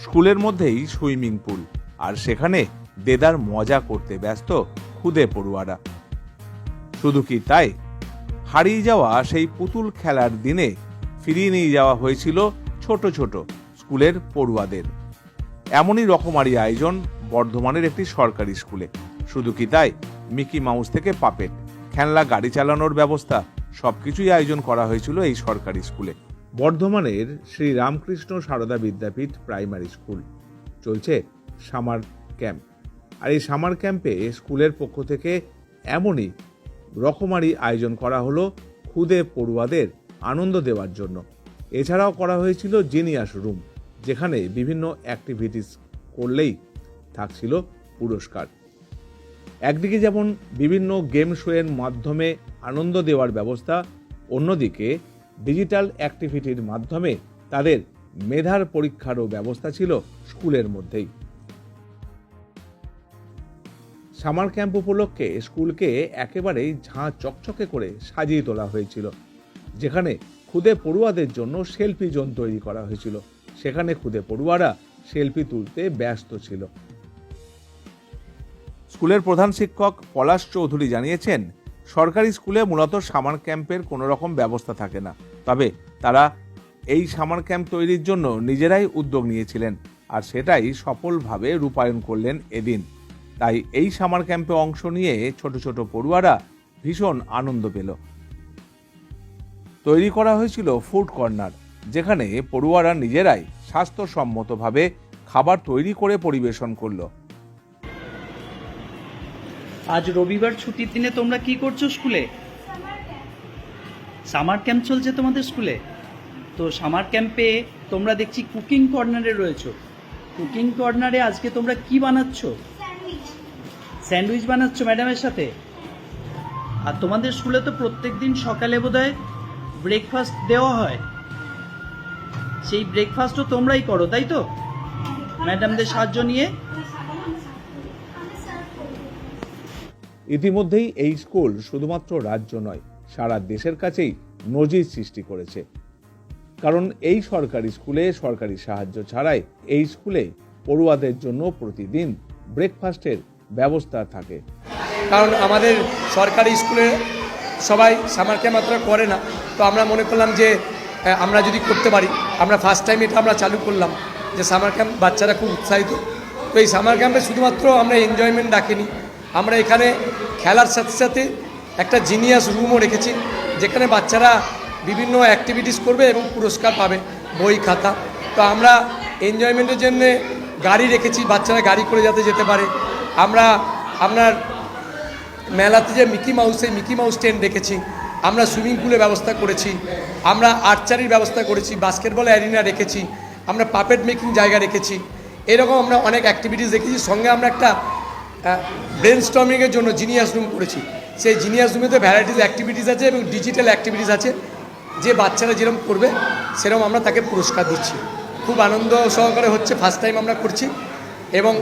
স্কুলের মধ্যেই swimming pool, আর সেখানে দেদার মজা করতে ব্যস্ত খুদে পড়ুয়ারা। শুধু কি তাই, হারিয়ে যাওয়া সেই পুতুল খেলার দিনে ফিরিয়ে নিয়ে যাওয়া হয়েছিল ছোট ছোট স্কুলের পড়ুয়াদের। এমনই রকমারি আয়োজন বর্ধমানের একটি সরকারি স্কুলে। শুধু কি তাই, মিকি মাউস থেকে পাপেট, খেলনা গাড়ি চালানোর ব্যবস্থা সবকিছুই আয়োজন করা হয়েছিল এই সরকারি স্কুলে। বর্ধমানের শ্রী রামকৃষ্ণ সারদা বিদ্যাপীঠ প্রাইমারি স্কুল চলছে সামার ক্যাম্প। আর এই সামার ক্যাম্পে স্কুলের পক্ষ থেকে এমনই রকমারি আয়োজন করা হলো খুদে পড়ুয়াদের আনন্দ দেওয়ার জন্য। এছাড়াও করা হয়েছিল জিনিয়াস রুম, যেখানে বিভিন্ন অ্যাক্টিভিটিস করলেই থাকছিল পুরস্কার। একদিকে যেমন বিভিন্ন গেম শোয়ের মাধ্যমে আনন্দ দেওয়ার ব্যবস্থা, অন্যদিকে ডিজিটাল অ্যাক্টিভিটির মাধ্যমে তাদের মেধার পরীক্ষারও ব্যবস্থা ছিল স্কুলের মধ্যেই। সামার ক্যাম্প উপলক্ষে স্কুলকে একেবারেই ঝাঁ চকচকে করে সাজিয়ে তোলা হয়েছিল, যেখানে খুদে পড়ুয়াদের জন্য সেলফি জোন তৈরি করা হয়েছিল। সেখানে খুদে পড়ুয়ারা সেলফি তুলতে ব্যস্ত ছিল। স্কুলের প্রধান শিক্ষক পলাশ চৌধুরী জানিয়েছেন, সরকারি স্কুলে মূলত সামার ক্যাম্পের কোনো রকম ব্যবস্থা থাকে না, তবে তারা এই সামার ক্যাম্প তৈরির জন্য নিজেরাই উদ্যোগ নিয়েছিলেন, আর সেটাই সফলভাবে রূপায়ণ করলেন এদিন। তাই এই সামার ক্যাম্পে অংশ নিয়ে ছোট ছোট পড়ুয়ারা ভীষণ আনন্দ পেল। তৈরি করা হয়েছিল ফুড কর্নার, যেখানে পড়ুয়ারা নিজেরাই স্বাস্থ্যসম্মতভাবে খাবার তৈরি করে পরিবেশন করলো। আজ রবিবার ছুটির দিনে তোমরা কি করছো স্কুলে? সামার ক্যাম্প চলছে তোমাদের স্কুলে। তো সামার ক্যাম্পে তোমরা দেখছি কুকিং কর্নারে রয়েছো। কুকিং কর্নারে আজকে তোমরা কি বানাচ্ছ? স্যান্ডউইচ বানাচ্ছ ম্যাডামের সাথে। আর তোমাদের স্কুলে তো প্রত্যেক দিন সকালে বোধহয় ব্রেকফাস্ট দেওয়া হয়, সেই ব্রেকফাস্টও তোমরাই করো, তাই তো? ম্যাডামদের সাহায্য নিয়ে। ইতিমধ্যেই এই স্কুল শুধুমাত্র রাজ্য নয়, সারা দেশের কাছেই নজির সৃষ্টি করেছে। কারণ এই সরকারি স্কুলে সরকারি সাহায্য ছাড়াই এই স্কুলে পড়ুয়াদের জন্য প্রতিদিন ব্রেকফাস্টের ব্যবস্থা থাকে। কারণ আমাদের সরকারি স্কুলে সবাই সামার ক্যাম্প মাত্র করে না, তো আমরা মনে করলাম যে আমরা যদি করতে পারি। আমরা ফার্স্ট টাইম এটা আমরা চালু করলাম যে সামার ক্যাম্প, বাচ্চারা খুব উৎসাহিত। তো এই সামার ক্যাম্পে শুধুমাত্র আমরা এনজয়মেন্ট রাখিনি, আমরা এখানে খেলার সাথে সাথে একটা জিনিয়াস রুমও রেখেছি, যেখানে বাচ্চারা বিভিন্ন অ্যাক্টিভিটিস করবে এবং পুরস্কার পাবে, বই খাতা। তো আমরা এনজয়মেন্টের জন্যে গাড়ি রেখেছি, বাচ্চারা গাড়ি করে যাতে যেতে পারে। আমরা আপনার মেলাতে যে মিকি মাউস ট্রেন রেখেছি, আমরা সুইমিং পুলের ব্যবস্থা করেছি, আমরা আর্চারির ব্যবস্থা করেছি, বাস্কেটবল অ্যারিনা রেখেছি, আমরা পাপেট মেকিং জায়গা রেখেছি। এরকম আমরা অনেক অ্যাক্টিভিটিস রেখেছি। সঙ্গে আমরা একটা ব্রেন স্টর্মিংয়ের জন্য জিনিয়াস রুম করেছি। সেই জিনিয়াস রুমেতে ভ্যারাইটিস অ্যাক্টিভিটিস আছে এবং ডিজিটাল অ্যাক্টিভিটিস আছে, যে বাচ্চারা যেরকম করবে সেরকম আমরা তাকে পুরস্কার দিচ্ছি। খুব আনন্দ সহকারে হচ্ছে, ফার্স্ট টাইম আমরা করছি এবং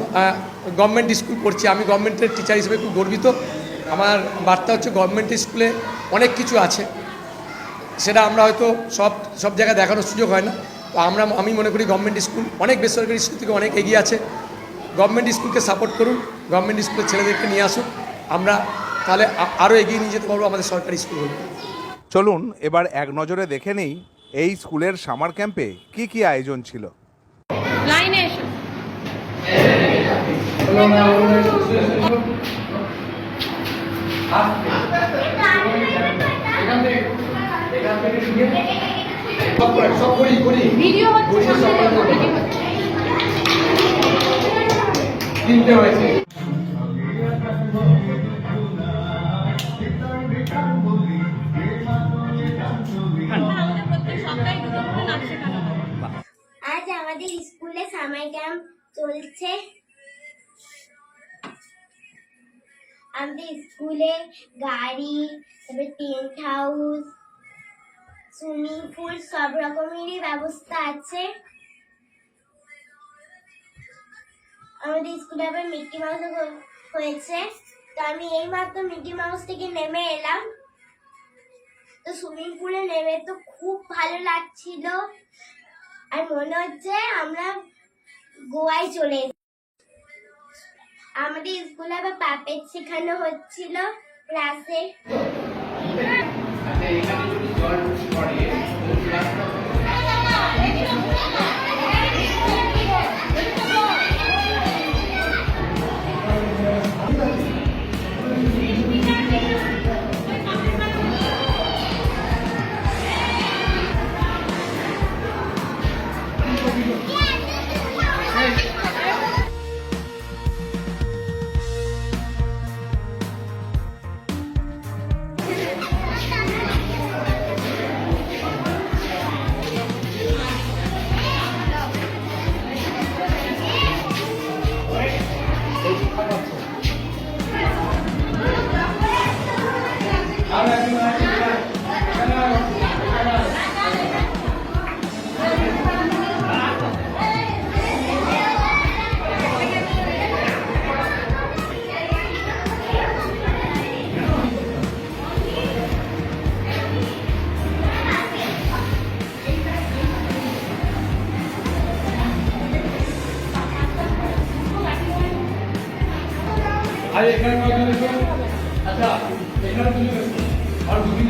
গভর্নমেন্ট স্কুল করছি। আমি গভর্নমেন্টের টিচার হিসেবে খুব গর্বিত। আমার বার্তা হচ্ছে গভর্নমেন্ট স্কুলে অনেক কিছু আছে, সেটা আমরা হয়তো সব জায়গায় দেখানোর সুযোগ হয় না। তো আমি মনে করি গভর্নমেন্ট স্কুল অনেক বেসরকারি স্কুল থেকে অনেক এগিয়ে আছে। গভর্নমেন্ট স্কুলকে সাপোর্ট করুন, গভর্নমেন্ট স্কুলের ছেলেদেরকে নিয়ে আসুন, আমরা তাহলে আরও এগিয়ে নিয়ে যেতে পারবো আমাদের সরকারি স্কুলগুলো। চলুন এবার এক নজরে দেখে নেই এই স্কুলের সামার ক্যাম্পে কি কি আয়োজন ছিল। লাইনে এসো। ভিডিও হচ্ছে। আজ আমাদের স্কুলে সামার ক্যাম্প চলছে। আমাদের স্কুলে গাড়ি, তারপরে টেন্ট হাউস, সুইমিং পুল সব রকমেরই ব্যবস্থা আছে। আমাদের স্কুলে আবার মিকি মাউস হয়েছে। তো আমি এইমাত্র মিকি মাউস থেকে নেমে এলাম। তো সুইমিং পুলে নেমে তো খুব ভালো লাগছিল, আর মনে হচ্ছে আমরা গোয়ায় চলে এসেছি। আমাদের স্কুলে আবার পাপেট শেখানো হচ্ছিল ক্লাসে। আরে এখানে কয়জন আছে? আচ্ছা এখানে তুমি আর দুদিন